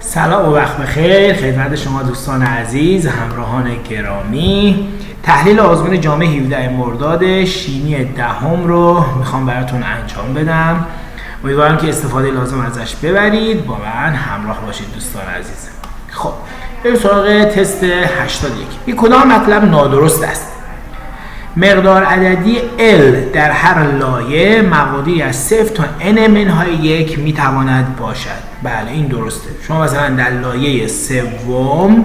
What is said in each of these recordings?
سلام و وقت بخیر خدمت شما دوستان عزیز، همراهان گرامی. تحلیل آزمون جامع 17 مرداد شیمی دهم رو میخوام براتون انجام بدم. امیدوارم که استفاده لازم ازش ببرید. با من همراه باشید دوستان عزیز. خب بریم سراغ تست 81. این کدام مطلب نادرست است؟ مقدار عددی L در هر لایه مقادیری از 0 تا n منهای 1 میتواند باشد. بله این درسته. شما مثلا در لایه سوم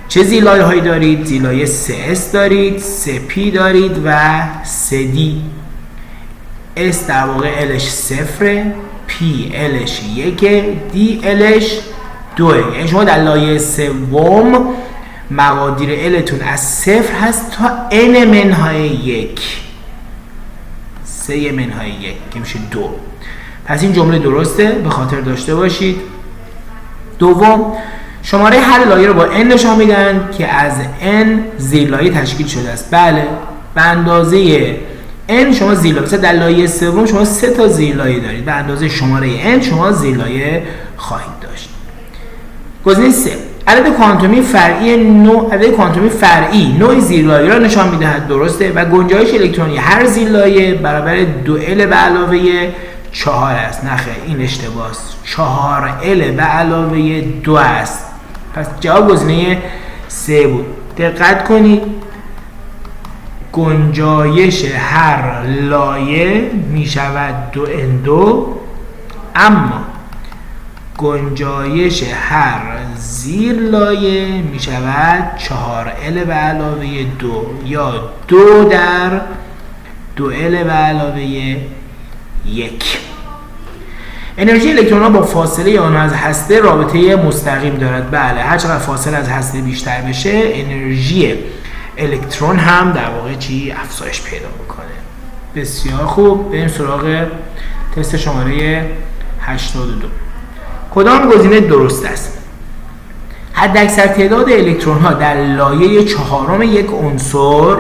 چه زیرلایه هایی دارید؟ زیرلایه 3S دارید، 3P دارید و 3D. S در واقع Lش 0، P Lش 1، D Lش 2. یعنی شما در لایه سوم مقادیر Lتون از 0 هست تا n منهای 1، 3 منهای 1 که میشه 2. پس این جمله درسته، به خاطر داشته باشید. دوم، شماره هر لایه رو با n نشان میدن که از n زیرلایه تشکیل شده است. بله، به اندازه n شما زیرلایه، مثلا در لایه سوم شما 3 تا زیرلایه دارید، به اندازه شماره n شما زیرلایه خواهید داشت. گزینه 3، عدد کوانتومی فرعی نوع زیرلایه را نشان میدهد. درسته. و گنجایش الکترونی هر زیرلایه برابر 2L به علاوه 4 است. نه خیر، این اشتباه است. 4L به علاوه 2 است. پس جواب گزینه 3 بود. دقت کنید، گنجایش هر لایه می شود 2N2، اما گنجایش هر زیر لایه می شود 4L به علاوه 2 یا 2 در 2L به علاوه 1. انرژی الکترون ها با فاصله آن از هسته رابطه مستقیم دارد. بله، هر چقدر فاصله از هسته بیشتر بشه انرژی الکترون هم در واقع افزایش پیدا میکنه. بسیار خوب، بریم سراغ تست شماره 82. کدام گزینه درست است؟ حداکثر تعداد الکترون ها در لایه چهارم یک عنصر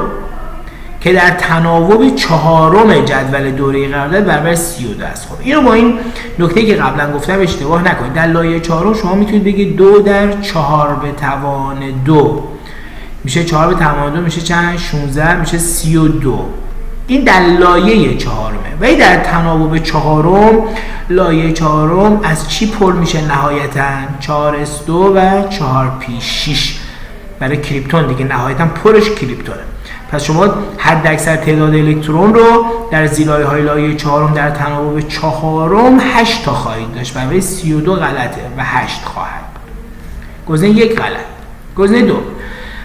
که در تناوب چهارم جدول دوره‌ای قرار دارد برابر 32 است. خب اینو با این نکته که قبلا گفتم اشتباه نکنید. در لایه چهارم شما میتونید بگید 2 در 4 به توان 2 میشه 4 به توان 2 میشه چند؟ 16 میشه 32. این در لایه چهارمه. ولی در تناوب چهارم، لایه چهارم از چی پر میشه نهایتاً؟ 4s2 و 4p6 برای کریپتون دیگه، نهایتاً پرش کریپتونه. پس شما حداکثر تعداد الکترون رو در زیرلایه های لایه چهارم در تناوب چهارم 8 تا خواهید داشت. برای 32 غلطه و 8 خواهد. گزینه 1 غلط. گزینه 2،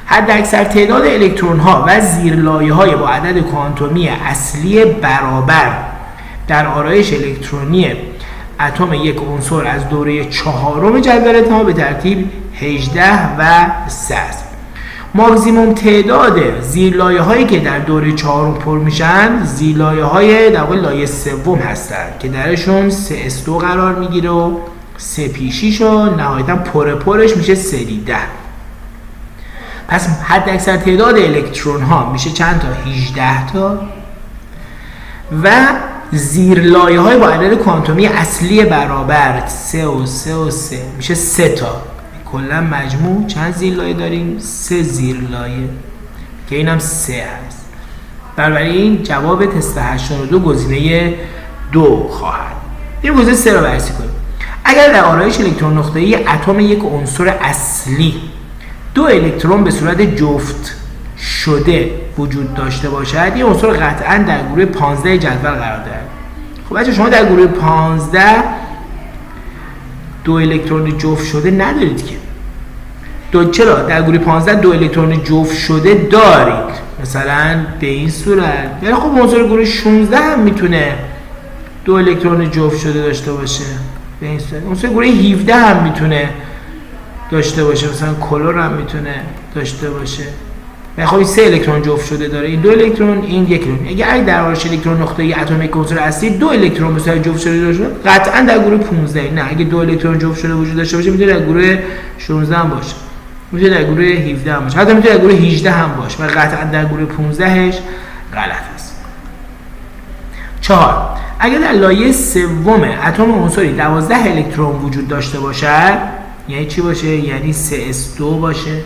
حداکثر تعداد الکترون ها و زیرلایه های با عدد کوانتومی اصلی برابر در آرایش الکترونی اتم یک عنصر از دوره چهارم جدول اتمام به ترتیب 18 و 3 است. ماکسیموم تعداد زیرلایه هایی که در دوره چهارم پر میشن زیرلایه های در واقع لایه سوم هستند که درشون 3s2 قرار میگیره و 3p6 و نهایتا پرش میشه 3d10. پس حداکثر تعداد الکترون ها میشه چند تا؟ 18 تا. و زیرلایه های با عدد کوانتومی اصلی برابر 3 و 3 و 3 میشه 3 تا. کلا مجموع چند زیرلایه داریم؟ 3 زیرلایه که اینم 3 هست. بنابراین جواب تست 82 گزینه 2 خواهد. این گزینه 3 رو بررسی کنیم. اگر در آرایش الکترون نقطه‌ای اتم یک عنصر اصلی 2 الکترون به صورت جفت شده وجود داشته باشد، این عنصر قطعا در گروه 15 جدول قرار دارد. خب بچه شما در گروه 15 2 الکترون جفت شده ندارید که. چرا؟ در گروه 15 2 الکترون جفت شده دارید، مثلا به این صورت. ولی خب عنصر گروه 16 هم میتونه 2 الکترون جفت شده داشته باشه، به این صورت. عنصر گروه 17 هم میتونه داشته باشه، مثلا کلور هم میتونه داشته باشه. و خب این 3 الکترون جفت شده داره، این 2 الکترون، این 1 الکترون. اگه در آرایش الکترون نقطه‌ای اتم یک عنصر اصلی 2 الکترون به صورت جفت شده داشته باشه، قطعا در گروه 15. نه، اگه 2 الکترون جفت شده وجود داشته باشه میتونه در گروه 16 هم باشه، میتونه در گروه 17 هم باشه، حتی میتونه در گروه 18 هم باشه و قطعا در گروه 15ش غلط است. 4. اگر در لایه سوم اتم عنصری 12 الکترون وجود داشته باشد، یعنی چی باشه؟ یعنی 3s2 باشه،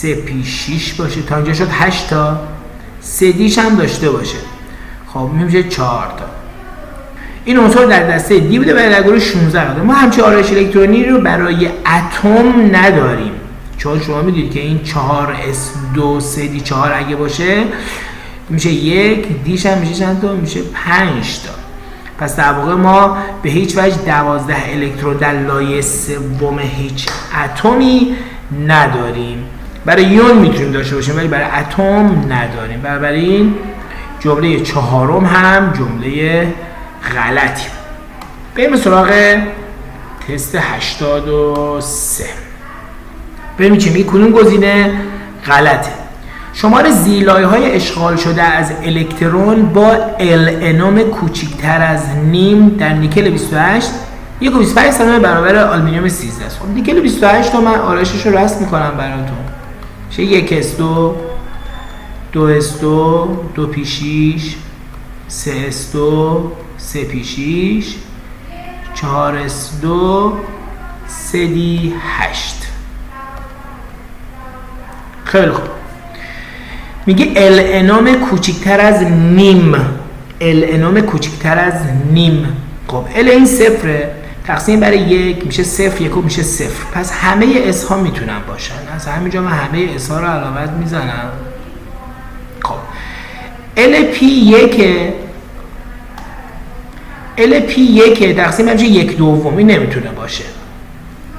3p6 باشه، تا اینجا شد 8 تا، 3dش هم داشته باشه. خب میشه 4 تا. این عنصر در دسته دی بوده و در گروه 16 قرار. ما همچین آرایش الکترونی رو برای اتم نداریم، چون شما میدونید که این 4s2 3d4 اگه باشه میشه 1، دیش هم میشه چند تا؟ میشه 5 تا. پس در واقع ما به هیچ وجه 12 الکترون در لایه سوم هیچ اتمی نداریم. برای یون میتونیم داشته باشیم ولی برای اتم نداریم. بنابراین جمله چهارم هم جمله غلطی. بریم سراغ تست 83. ببینیم چی میگه، کدوم گزینه غلطه. شمار زیرلایه‌های اشغال شده از الکترون با L کوچکتر از نیم در نیکل 28 1.25 برابر آلومینیوم 13 است. خب نیکل 28 رو من آرایشش رو رسم میکنم براتون. میشه 1s2 2s2 2p6 3s2 3p6 4s2 3d8. خیلی خوب. میگه L کوچکتر از نیم. L کوچکتر از نیم. خب L این صفره، تقسیم برای 1 میشه 0، 1 میشه 0. پس همه اس ها میتونن باشن. از همینجا من همه اس ها رو علامت میزنم. خب LP1 تقسیم میشه 1/2. این نمیتونه باشه.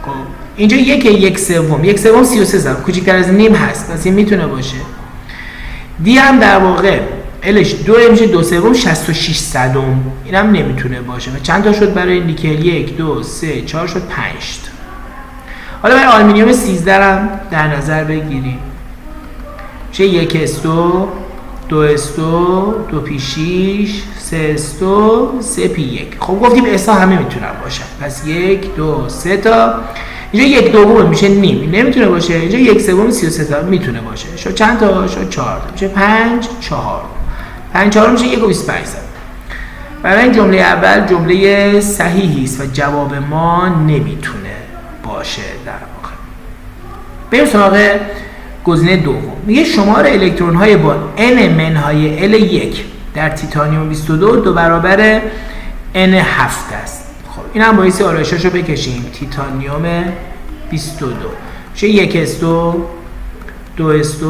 خب اینجا 1/1/3 33 کوچکتر از نیم هست، پس این میتونه باشه. دی هم در واقع Lش 2 میشه 2/3 66 صدم. این هم نمیتونه باشه. و چند تا شد برای نیکل؟ 1 2 3 4 شد 5 تا. حالا برای آلومینیوم 13 هم در نظر بگیریم. میشه 1s2 2s2 2p6 3s2 3p1. خب گفتیم اس ها همه میتونن باشن. پس 1 2 3 تا. اینجا 1/2 میشه نیم، این نمیتونه باشه. اینجا 1/3 33 تا میتونه باشه. شد چند تا؟ شد 4 تا. میشه 5 4. 5 4 میشه 1.25. برای این جمله اول جمله صحیحی است و جواب ما نمیتونه باشه در واقع. بریم سراغ گزینه دوم. میگه شمار الکترون های با n منهای L1 در تیتانیوم 22 2 برابر n7 است. خب این هم باعث آرایشش رو بکشیم. تیتانیوم 22 میشه 1s2 2s2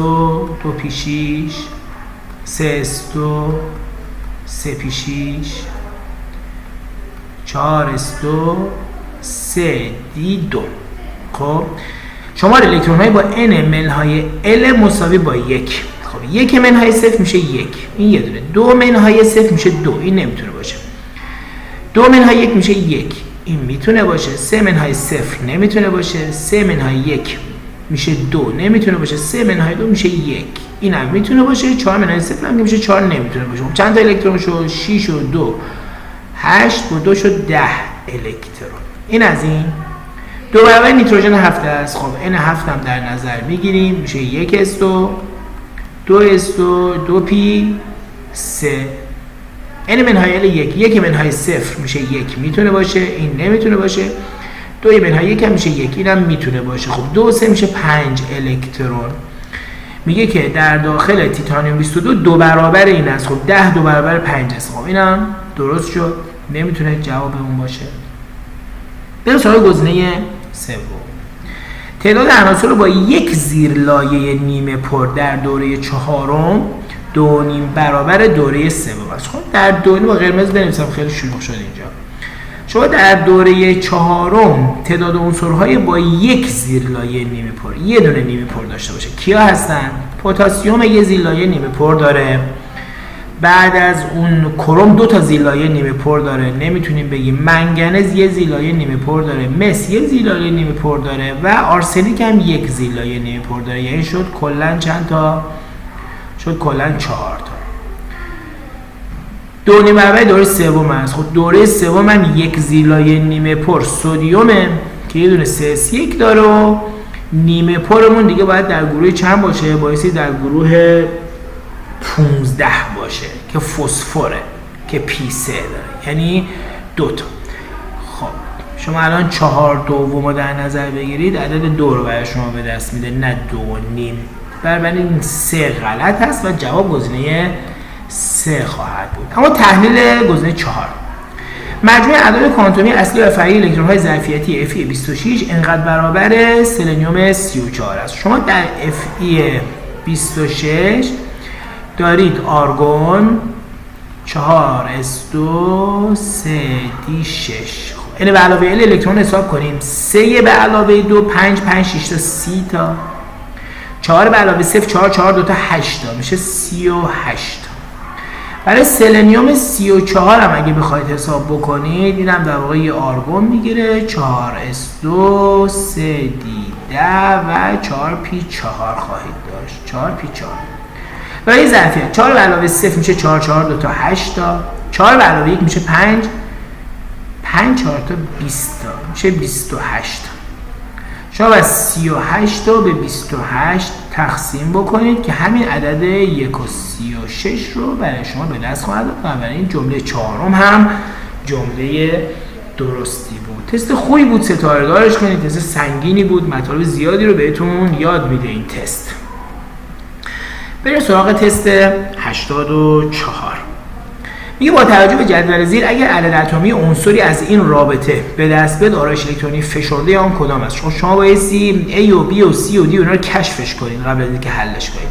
2p6 3s2 3p6 4s2 3d2. خب شمار الکترون های با n منهای L مساوی با 1. خب 1 منهای 0 میشه 1، این یه دونه. 2 منهای 0 میشه 2، این نمیتونه باشه. 2 منهای 1 میشه 1، این میتونه باشه. 3 منهای 0 نمیتونه باشه. 3 منهای 1 میشه 2، نمیتونه باشه. 3 منهای 2 میشه 1، این هم میتونه باشه. 4 منهای 0 هم میشه 4، نمیتونه باشه. چند تا الکترون شد؟ 6 و 2 8 و 2 شد 10 الکترون. این از این. 2 برابر نیتروژن 7 است. خب n 7 هم در نظر میگیریم. میشه 1s2 2s2 2p3 n منهای L 1 منهای 0 میشه 1، میتونه باشه. این نمیتونه باشه. 2 منهای 1 هم میشه 1، این هم میتونه باشه. خب 2 و 3 میشه 5 الکترون. میگه که در داخل تیتانیوم 22 2 برابر این است. خب 10 2 برابر 5 است. خب اینم درست شد، نمیتونه جواب اون باشه. بریم سراغ گزینه سوم. تعداد عناصر رو با یک زیرلایه نیمه پر در دوره چهارم 2.5 برابر دوره سوم است. خب در دوره با قرمز بنویسم، خیلی شلوغ شد اینجا. شما در دوره چهارم تعداد عنصرهای با یک زیرلایه نیمه پر، یه دونه نیمه پر داشته باشه. کیا هستن؟ پتاسیم یه زیرلایه نیمه پر داره. بعد از اون کروم 2 تا زیرلایه نیمه پر داره، نمیتونیم بگیم. منگنز یه زیرلایه نیمه پر داره. مس یه زیرلایه نیمه پر داره و آرسنیک هم یک زیرلایه نیمه پر داره. یعنی شد کلا چند تا؟ شد کلا 4 تا. 2.5 برابر دوره سوم است. خب دوره سوم من یک زیرلایه نیمه پر سدیومه که یه دونه CS1 داره و نیمه پرمون دیگه باید در گروه چند باشه؟ بایستی در گروه 15 باشه که فسفره که P3 داره، یعنی 2 تا. خب شما الان 4 دوم رو در نظر بگیرید، عدد 2 رو برای شما به دست میده، نه 2.5. بنابراین 3 غلط هست و جواب گزینه 3 خواهد بود. اما تحلیل گزینه 4. مجموع اعداد کوانتومی اصلی و فرعی الکترون‌های ظرفیتی Fe 26 انقدر برابر سلنیوم 34 است. شما در Fe 26 دارید آرگون 4s2 3d6. این به علاوه ال الکترون حساب کنیم. 3 به علاوه 2 5 5 6 تا 30 تا. 4 به علاوه 0 4 4 2 تا 8 تا میشه 38 تا. برای سلنیوم 34 هم اگه بخواید حساب بکنید، اینم در واقع یه آرگون میگیره 4s2 3d10 و 4p4 خواهید داشت. 4p4 برای ظرفیت 4 به علاوه 0 میشه 4 4 2 تا 8 تا. 4 به علاوه 1 میشه 5 5 4 تا 20 تا میشه 28 تا. شما باید 38 تا به 28 تقسیم بکنید که همین عدد 1 و 36 رو برای شما به دست خواهد داد. و این جمله چهارم هم جمله درستی بود. تست خوبی بود، ستاره دارش کنید. تست سنگینی بود، مطالب زیادی رو بهتون یاد میده این تست. بریم سراغ تست 84. میگه با توجه به جدول زیر اگر عدد اتمی عنصری از این رابطه به دست بیاد، آرایش الکترونی فشرده آن کدام است؟ شما بایستی A و B و C و D اونا رو کشفش کنید قبل از اینکه حلش کنید.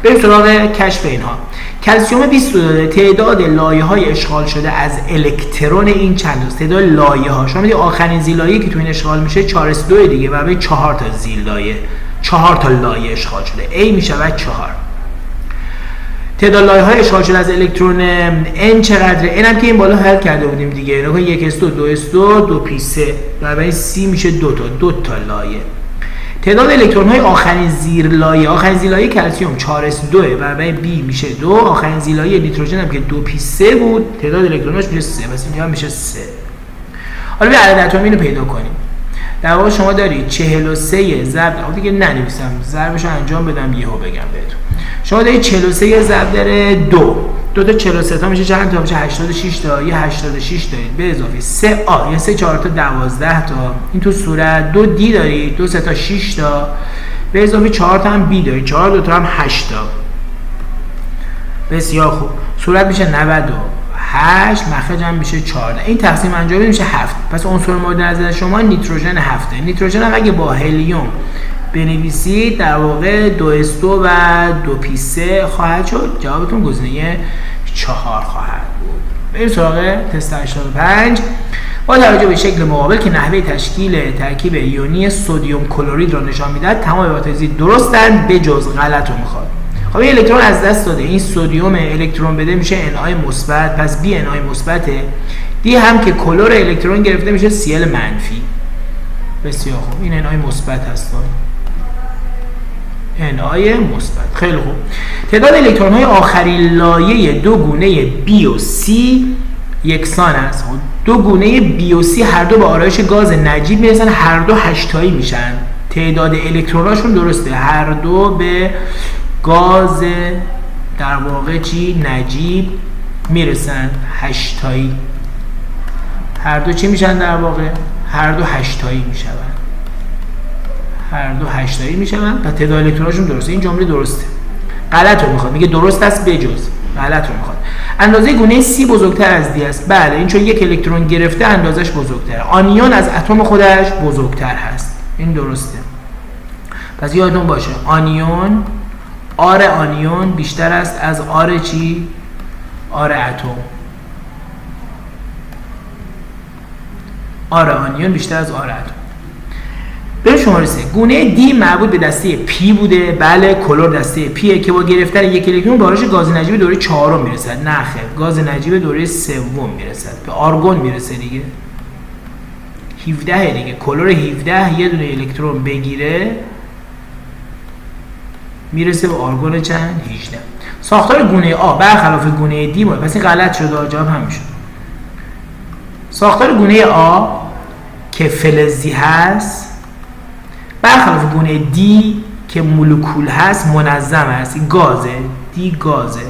بریم سراغ کشف اینها. کلسیم 20 داده. تعداد لایه‌های اشغال شده از الکترون این چند است؟ تعداد لایه‌ها. شما میگید آخرین زیل لایه‌ای که تو این اشغال میشه 4s2 دیگه و به 4 تا زیل لایه 4 تا لایه اشغال شده. A میشود 4. تعداد لایه‌های اشغال شده از الکترون n چقدره؟ n هم که این بالا حل کرده بودیم دیگه. نگاه 1s2 2s2 2p3 بنابراین c میشه 2 تا لایه. تعداد الکترون‌های آخرین زیر لایه کلسیم 4s2 بنابراین b میشه 2. آخرین زیر لایه نیتروژن هم که 2p3 بود، تعداد الکتروناش میشه 3. پس اینجا میشه 3. حالا بیا عدد اتمی رو پیدا کنیم. در واقع شما دارید 43 ضرب دیگه ننویسم، ضربش رو انجام بدم یهو بگم بهتون. شما دارید 43 ضرب در 2 تا 43 تا میشه چند تا؟ میشه 86 تا. یه 86 دارید به اضافه 3 یه 3 4 تا 12 تا. این تو صورت 2 دی دارید، 2 3 تا 6 تا به اضافه 4 تا هم بی دارید، 4 2 تا هم 8 تا. بسیار خوب. صورت میشه 98، مخرج هم میشه 14. این تقسیم انجام میشه 7. پس عنصر مورد نظر شما نیتروژن 7. نیتروژن هم اگه با هلیوم بنویسید در واقع 2s2 و 2p3 خواهد شد. جوابتون گزینه 4 خواهد بود. بریم سراغ تست 85. با توجه به شکل مقابل که نحوه تشکیل ترکیب ایونی سدیم کلرید را نشان میدهد، تمام عبارات درستند به جز غلط رو میخواد. خب این الکترون از دست داده، این سدیم الکترون بده میشه Na مثبت، پس B Na مثبته. D هم که کلر الکترون گرفته میشه Cl منفی. بسیار خوب، این Na مثبت هست. Na مثبت. خیلی خوب. تعداد الکترون های آخرین لایه دو گونه B و C یکسان است. دو گونه B و C هر دو به آرایش گاز نجیب میرسن، هر دو 8 تایی میشن. تعداد الکتروناشون درسته، هر دو به گاز در واقع نجیب میرسن 8 تایی. هر دو چی میشن در واقع؟ هر دو 8 تایی میشن. هر دو 8 تایی میشن و تعداد الکتروناشون درسته. این جمله درسته. غلط رو میخواد. میگه درست است بجز. غلط رو میخواد. اندازه گونه C بزرگتر از D است. بله، این چون یک الکترون گرفته اندازش بزرگتره. آنیون از اتم خودش بزرگتر هست. این درسته. پس یادتون باشه آنیون، آر آنیون بیشتر است از آر چی؟ آر اتم. آر آنیون بیشتر از آر اتم. به شماره 3 گونه D مربوط به دسته P بوده. بله، کلور دسته P که با گرفتن یک الکترون به آرایش گاز نجیب دوره 4 میرسد. نه خیر، گاز نجیب دوره 3 میرسد، به آرگون میرسه دیگه. 17 دیگه. کلور 17 یه دونه الکترون بگیره میرسه به آرگون چند؟ 18. ساختار گونه A برخلاف گونه D بود. پس این غلط شد. جواب همین شد. ساختار گونه A که فلزی هست برخلاف گونه D که مولکول هست منظم است. این گازه. D گازه.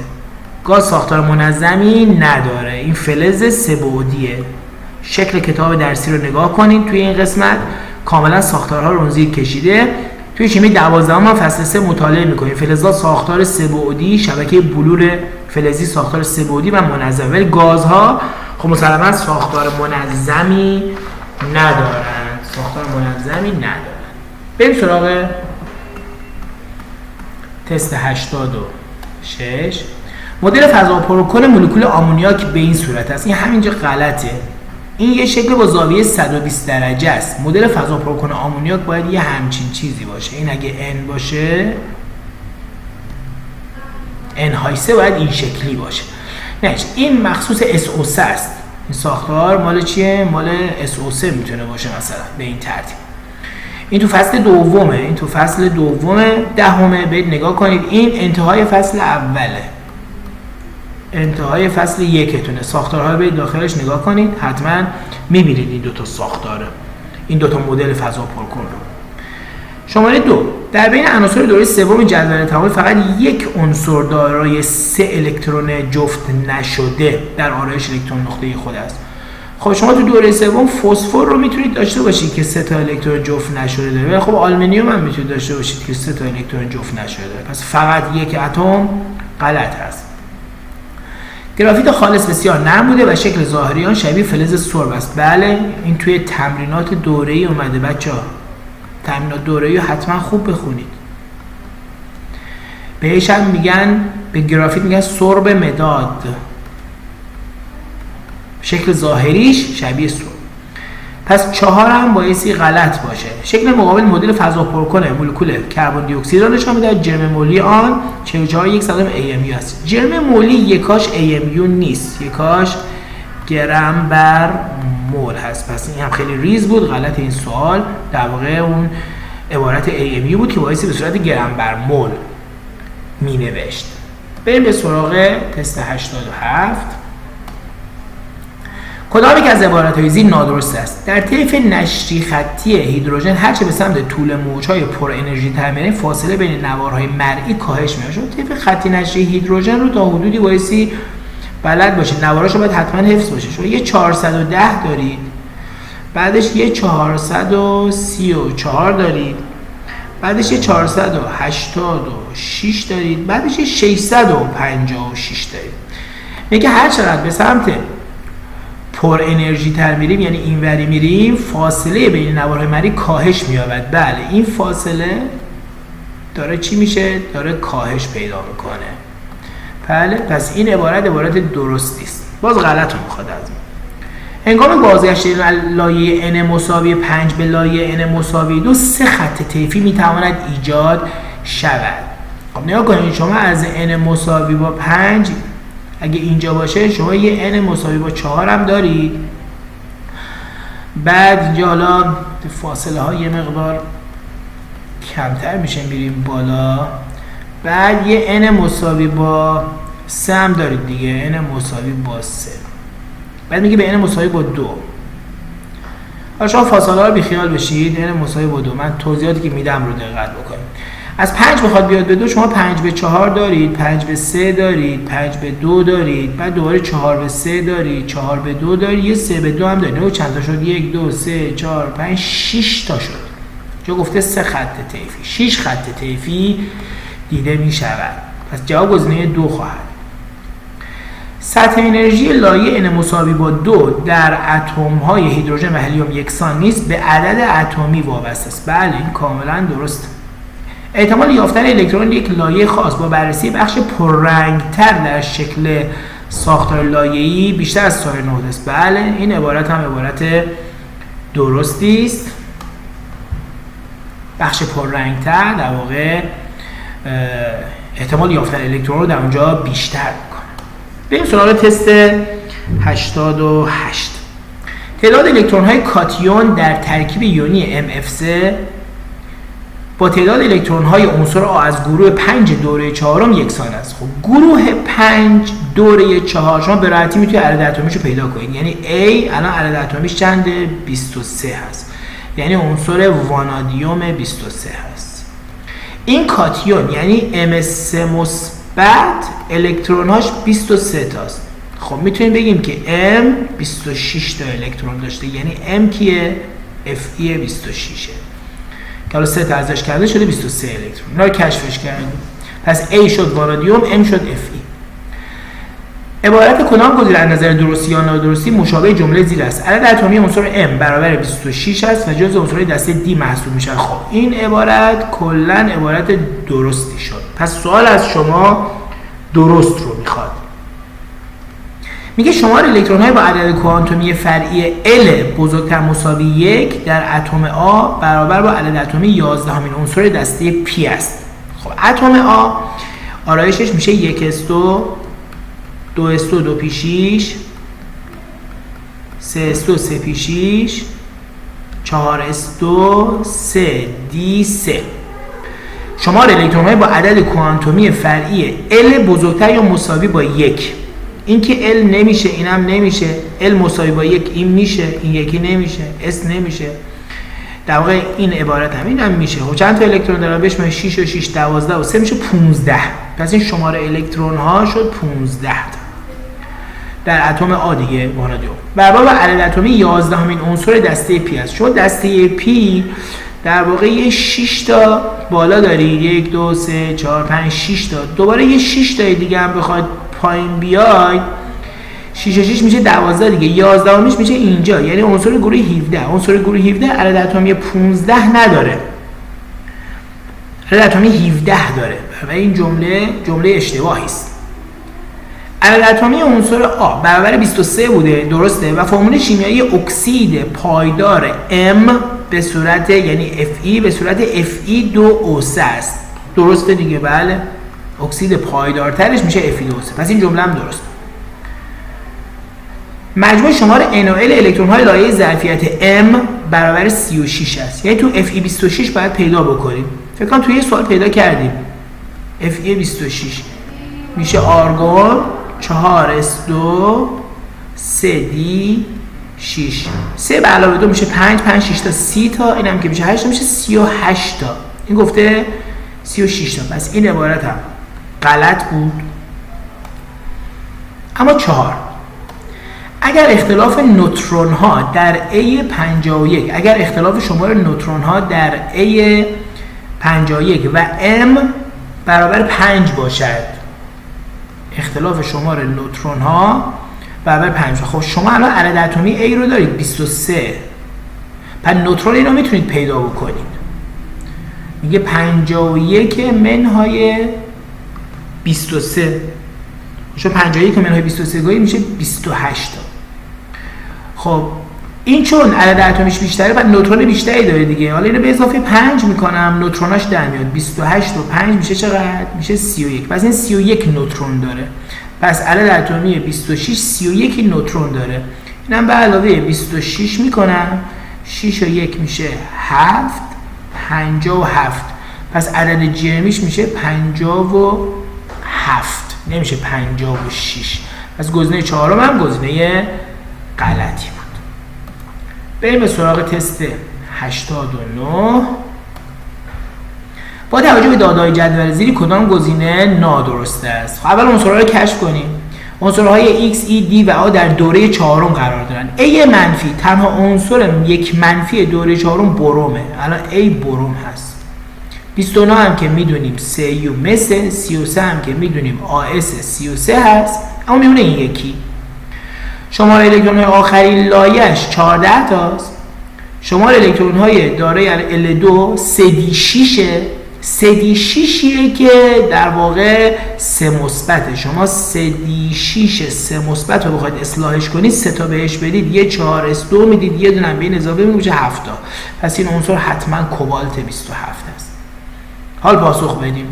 گاز ساختار منظمی نداره. این فلز سه بعدیه. شکل کتاب درسی رو نگاه کنید. توی این قسمت کاملا ساختارها رو زیر کشیده. توی شیمی 12 ما فصل 3 مطالعه می‌کنیم. فلزات ساختار سه بعدی، شبکه بلور فلزی ساختار سه بعدی و منظم، ولی گازها خب مسلماً ساختار منظمی ندارن. بریم سراغ تست 86. مدل فضا پروکن مولکول آمونیاک به این صورت است. این همینجا غلطه. این یه شکل با زاویه 120 درجه است. مدل فضا پروکن آمونیاک باید یه همچین چیزی باشه. این اگه N باشه، N های 3 باید این شکلی باشه. نه، این مخصوص SO3 است. این ساختار مال چیه؟ مال SO3 میتونه باشه مثلا به این ترتیب. این تو فصل دومه، دهمه. برید نگاه کنید. این انتهای فصل اوله، انتهای فصل یکتونه. ساختارها برید داخلش نگاه کنید، حتما میبینید این دوتا ساختاره، این دوتا مدل فضا پرکن رو. شماره 2، در بین عناصر دوره سوم جدول تعامل فقط یک عنصر دارای 3 الکترون جفت نشده در آرایش الکترون نقطه‌ای خود است. خب شما تو دوره سوم فسفر رو میتونید داشته باشید که 3 تا الکترون جفت نشده داره، ولی خب آلومینیوم هم میتونید داشته باشید که 3 تا الکترون جفت نشده داره. پس فقط یک اتم غلط هست. گرافیت خالص بسیار نرم بوده و شکل ظاهری آن شبیه فلز سرب است. بله، این توی تمرینات دوره‌ای اومده بچه‌ها. تمرینات دوره‌ای رو حتما خوب بخونید. بهش هم میگن، به گرافیت میگن سرب مداد. شکل ظاهریش شبیه سرب. پس 4 هم بایستی غلط باشه. شکل مقابل مدل فضا پرکن مولکول کربن دی اکسید را نشان میده. جرم مولی آن 44.1 AMU است. جرم مولی یکاش AMU نیست، یکاش گرم بر مول هست. پس این هم خیلی ریز بود. غلط این سوال در واقع اون عبارت AMU بود که بایستی به صورت گرم بر مول می نوشت. بریم به سراغ تست 87. کدام یک از عبارت‌های زیر نادرست است؟ در طیف نشری خطی هیدروژن هرچه به سمت طول موج‌های پر انرژی تر می‌ره، فاصله بین نوارهای مرئی کاهش می‌یابد. شما طیف خطی نشری هیدروژن رو تا حدودی بایستی بلد باشید. نواراشو باید حتما حفظ باشه. شما یه 410 دارید، بعدش یه 434 دارید، بعدش یه 486 دارید، بعدش یه 656 دارید. میگه هر چقدر به سمت پر انرژی تر میریم، یعنی اینوری میریم، فاصله بین نوارهای مرئی کاهش می‌یابد. بله، این فاصله داره چی میشه؟ داره کاهش پیدا میکنه. بله، پس این عبارت درستی است. باز غلط رو میخواد از ما. هنگام بازگشت لایه n مساوی 5 به لایه n مساوی 2 3 خط طیفی میتواند ایجاد شود. خب نگاه کنید، شما از n مساوی با 5 اگه اینجا باشه، شما یه n مساوی با 4 هم دارید. بعد اینجا حالا فاصله ها یه مقدار کمتر میشه، میریم بالا. بعد یه n مساوی با 3 هم دارید دیگه، n مساوی با 3. بعد میگه به n مساوی با 2. حالا شما فاصله ها رو بیخیال بشید. n مساوی با 2، من توضیحاتی که میدم رو دقت بکنید. از 5 بخواد بیاد به 2، شما 5 به 4 دارید، 5 به 3 دارید، 5 به 2 دارید، بعد دوباره 4 به 3 دارید، 4 به 2 دارید، یه 3 به 2 هم دارید. چند تا شد؟ 1 2 3 4 5 6 تا شد. جا گفته 3 خط طیفی، 6 خط طیفی دیده می شود. پس جواب گزینه 2 خواهد. سطح انرژی لایه n مساوی با 2 در اتم‌های هیدروژن و هلیوم یکسان نیست، به عدد اتمی وابسته است. بله، این کاملا درست. احتمال یافتن الکترون یک لایه خاص با بررسی بخش پررنگ‌تر در شکل ساختار لایه‌ای بیشتر از سایر نقاط است. بله، این عبارت هم عبارت درستی است. بخش پررنگ‌تر در واقع احتمال یافتن الکترون رو در اونجا بیشتر می‌کنه. بریم سراغ تست 88. تعداد الکترون‌های کاتیون در ترکیب یونی MF3 با تعداد الکترون‌های عنصر آ از گروه 5 دوره 4 یکسان است. خب گروه 5 دوره 4 شما به راحتی میتونید عدد اتمیش رو پیدا کنید. یعنی A الان عدد اتمیش چنده؟ 23 هست. یعنی عنصر وانادیوم 23 هست. این کاتیون یعنی MS3 مثبت الکترون‌هاش 23 تاست. خب میتونیم بگیم که M 26 تا الکترون داشته، یعنی M کیه؟ Fe 26 که حالا 3 تا ازش کرده شده 23 الکترون. اینا رو کشفش کردیم. پس A شد وانادیوم، M شد Fe. عبارت کدام گزینه از نظر درستی یا نادرستی مشابه جمله زیر است؟ عدد اتمی عنصر M برابر 26 است و جزء عنصرهای دسته D محسوب میشه. خب این عبارت کلا عبارت درستی شد. پس سوال از شما درست رو میخواد. میگه شمار الکترون های با عدد کوانتومی فرعی L بزرگتر مساوی 1 در اتم A برابر با عدد اتمی 11 عنصر دسته P است. خب اتم A آرایشش میشه 1s2 2s2 2p6 3s2 3p6 4s2 3d3. شمار الکترون های با عدد کوانتومی فرعی L بزرگتر یا مساوی با 1. این که L نمیشه، اینم نمیشه. L مساوی با 1 این میشه، این یکی نمیشه، S نمیشه. در واقع این عبارت هم اینم میشه. خب چند تا الکترون داره؟ بهش میشه 6 و 6 12 و 3 میشه 15. پس این شمار الکترون ها شد 15 تا در اتم آ دیگه وانادیوم. برابر با عدد اتمی 11 عنصر دسته P است. شما دسته P در واقع یه 6 تا بالا داری، 1 2 3 4 5 6 تا، دوباره یه 6 تا دیگه هم بخواد پایین بیاید 6 و 6 میشه 12 دیگه، 11 میشه اینجا، یعنی عنصر گروه 17. عنصر گروه 17 عدد اتمی 15 نداره، عدد اتمی 17 داره و این جمله اشتباهی است. عدد اتمی عنصر آ برابر 23 بوده، درسته، و فرمول شیمیایی اکسید پایدار M به صورت یعنی Fe به صورت Fe2O3 است. درسته دیگه؟ بله، اکسید پایدارترش میشه Fe2O3. پس این جمله هم درست. مجموع شمار N و L الکترون های لایه ظرفیت M برابر 36 است. یعنی تو Fe26 باید پیدا بکنیم. فکر کنم توی یه سوال پیدا کردیم. Fe26 میشه آرگون 4s2 3d6 3 به علاوه 2 میشه 5 5 6 تا 30 تا، اینم که میشه 8 تا میشه 38 تا. این گفته 36 تا. پس این عبارت هم غلط بود. اما 4 اگر اختلاف نوترون ها در A51 اگر اختلاف شمار نوترون ها در A51 و M برابر 5 باشد، اختلاف شمار نوترون ها برابر 5. خب شما الان عدد اتمی A رو دارید 23، پس نوترون این رو میتونید پیدا بکنید. میگه 51 منهای 23، شما 51 منهای 23 گاهی میشه 28 تا. خب این چون عدد اتمیش بیشتره بعد نوترون بیشتری داره دیگه. حالا اینو به اضافه 5 میکنم، نوتروناش در میاد 28 و 5 میشه چقدر؟ میشه 31. پس این 31 نوترون داره. پس عدد اتمی 26 31 نوترون داره. اینم به علاوه 26 میکنم، 6 و 1 میشه 7 57. پس عدد جرمیش میشه 57 نمیشه 56. پس گزینه چهارم هم گزینه غلطی بود. بریم به سراغ تست 89. با توجه به داده‌های جدول زیری کدام گزینه نادرست است؟ خب اول عنصرها رو کشف کنیم. عنصرهای X, E, D و A در دوره چهارم قرار دارن. A منفی تنها عنصر یک منفی دوره چهارم برومه. الان A بروم هست. 29 هم که میدونیم CU مثل 33 هم که میدونیم AS 33 هست، اما میمونه این یکی. شمار الکترون های آخرین لایه‌اش 14 تاست. شمار الکترون های دارای L2 3d6 3d6 که در واقع 3 مثبته. شما 3d6 3 مثبت رو بخواید اصلاحش کنید 3 تا بهش بدید، یه 4s2 میدید، یه دونه بین اضافه میشه 7 تا. پس این عنصر حتما کوبالت 27 است. حال پاسخ بدیم.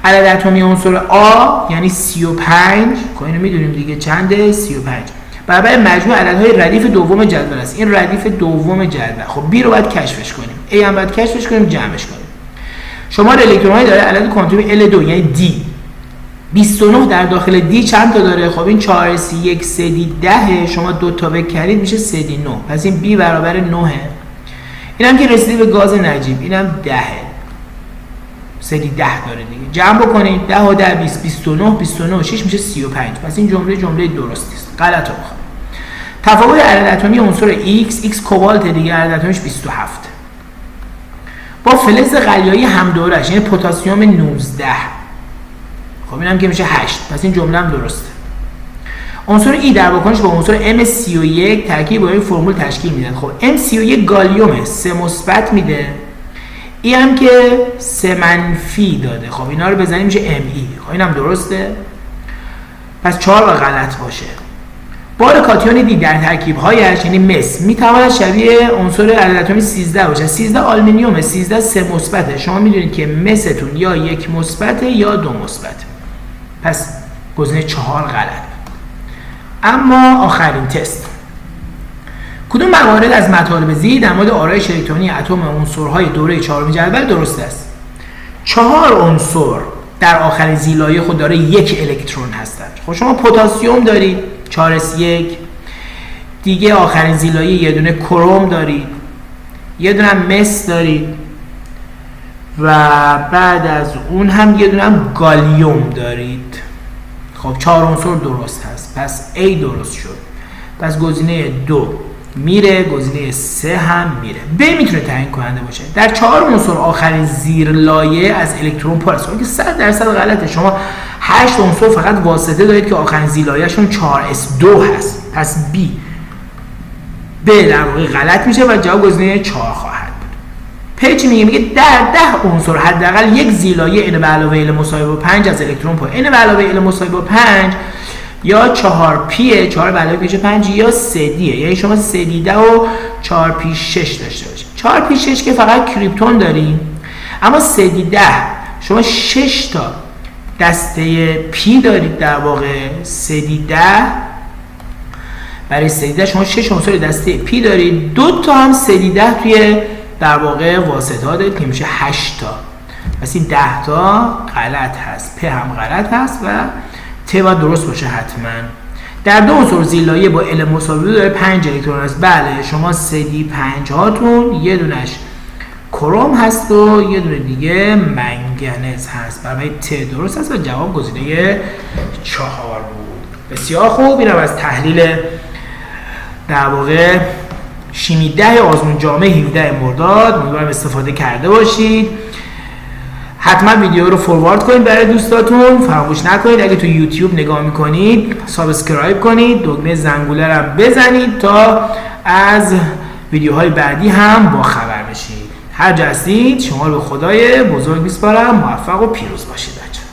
عدد اتمی عنصر A یعنی 35 که اینو میدونیم دیگه چنده؟ 35 برابر مجموع عددهای ردیف دوم جدول است. این ردیف دوم جدول. خب B رو باید کشفش کنیم، A هم باید کشفش کنیم، جمعش کنیم. شمار الکترون‌های داره عدد کوانتومی L2 یعنی D 29 در داخل D چند تا داره؟ خب این 4s1 3d10 شما 2 تا بکنید میشه 3d9. پس این B برابر 9. اینم که رسیده به گاز نجیب، اینم 10. سدی 10 داره دیگه. جمع بکنید 10 و 10 20 29 29 6 میشه 35. پس این جمله درستی است. غلط رو بخونید. تفاوت عدد اتمی عنصر X کوبالت دیگه، عدد اتمیش 27 با فلز قلیایی هم دورش، یعنی پتاسیم 19. خب اینم که میشه 8. پس این جمله هم درسته. عنصر E در واکنش با عنصر M31 ترکیب با این فرمول تشکیل میدن. خب M31 گالیومه، 3 مثبت میده. ای هم که 3 منفی داده. خب اینا رو بزنیم میشه Me. خب اینم درسته. پس 4 با غلط باشه. بار کاتیون دی در ترکیب‌هایش یعنی مس میتواند شبیه عنصر عدد اتمی 13 باشه. 13 آلومینیومه، 13 3 مثبته. شما میدونید که مستون یا 1 مثبته یا 2 مثبت. پس گزینه 4 غلط. اما آخرین تست، کدوم موارد از مطالب زیر در مورد آرایش الکترونی اتم عنصرهای دوره 4 جدول درست است؟ 4 عنصر در آخرین زیلایه خود داره 1 الکترون هستند. خب شما پتاسیم دارید 4s1 دیگه، آخرین زیلایه یه دونه کروم دارید، یه دونه مس دارید و بعد از اون هم یه دونه هم گالیوم دارید. خب 4 عنصر درست هست. پس A درست شد. پس گزینه 2 میره، گزینه 3 هم میره. B میتونه تعیین کننده باشه. در 4 عنصر آخرین زیر لایه از الکترون پر است. که 100% غلطه. شما 8 عنصر فقط واسطه دارید که آخرین زیر لایه‌شون 4s2 هست. پس B در واقع غلط میشه و جواب گزینه 4 خواهد بود. پیچ میگه در 10 عنصر حداقل یک زیلایه n به علاوه l مساوی با 5 از الکترون پر. n به علاوه l مساوی با 5 یا 4p 4 به علاوه 5 یا 3d، یعنی شما 3d و 4p 6 داشته باشید. 4p 6 که فقط کریپتون داریم، اما 3d شما 6 تا دسته p دارید. در واقع 3d برای 3d شما 6 عنصر دسته p دارید، 2 تا هم 3d توی در واقع واسطه ها دارید که میشه 8 تا. پس این 10 تا غلط هست. پ هم غلط هست و ت باید درست باشه حتما. در 2 عنصر زیلایه با ال مساوی داره 5 الکترون است. بله شما 3d 5 هاتون یه دونش کروم هست و یه دونه دیگه منگنز هست. برای ت درست هست و جواب گزینه 4 بود. بسیار خوب. اینم از تحلیل در واقع شیمی 10 آزمون جامع 17 مرداد. امیدوارم استفاده کرده باشید. حتما ویدیو رو فوروارد کنید برای دوستاتون. فراموش نکنید اگه تو یوتیوب نگاه میکنید سابسکرایب کنید، دکمه زنگوله رو بزنید تا از ویدیوهای بعدی هم با خبر بشید. هر جا هستید شما رو به خدای بزرگ میسپارم. موفق و پیروز باشید بچه‌ها.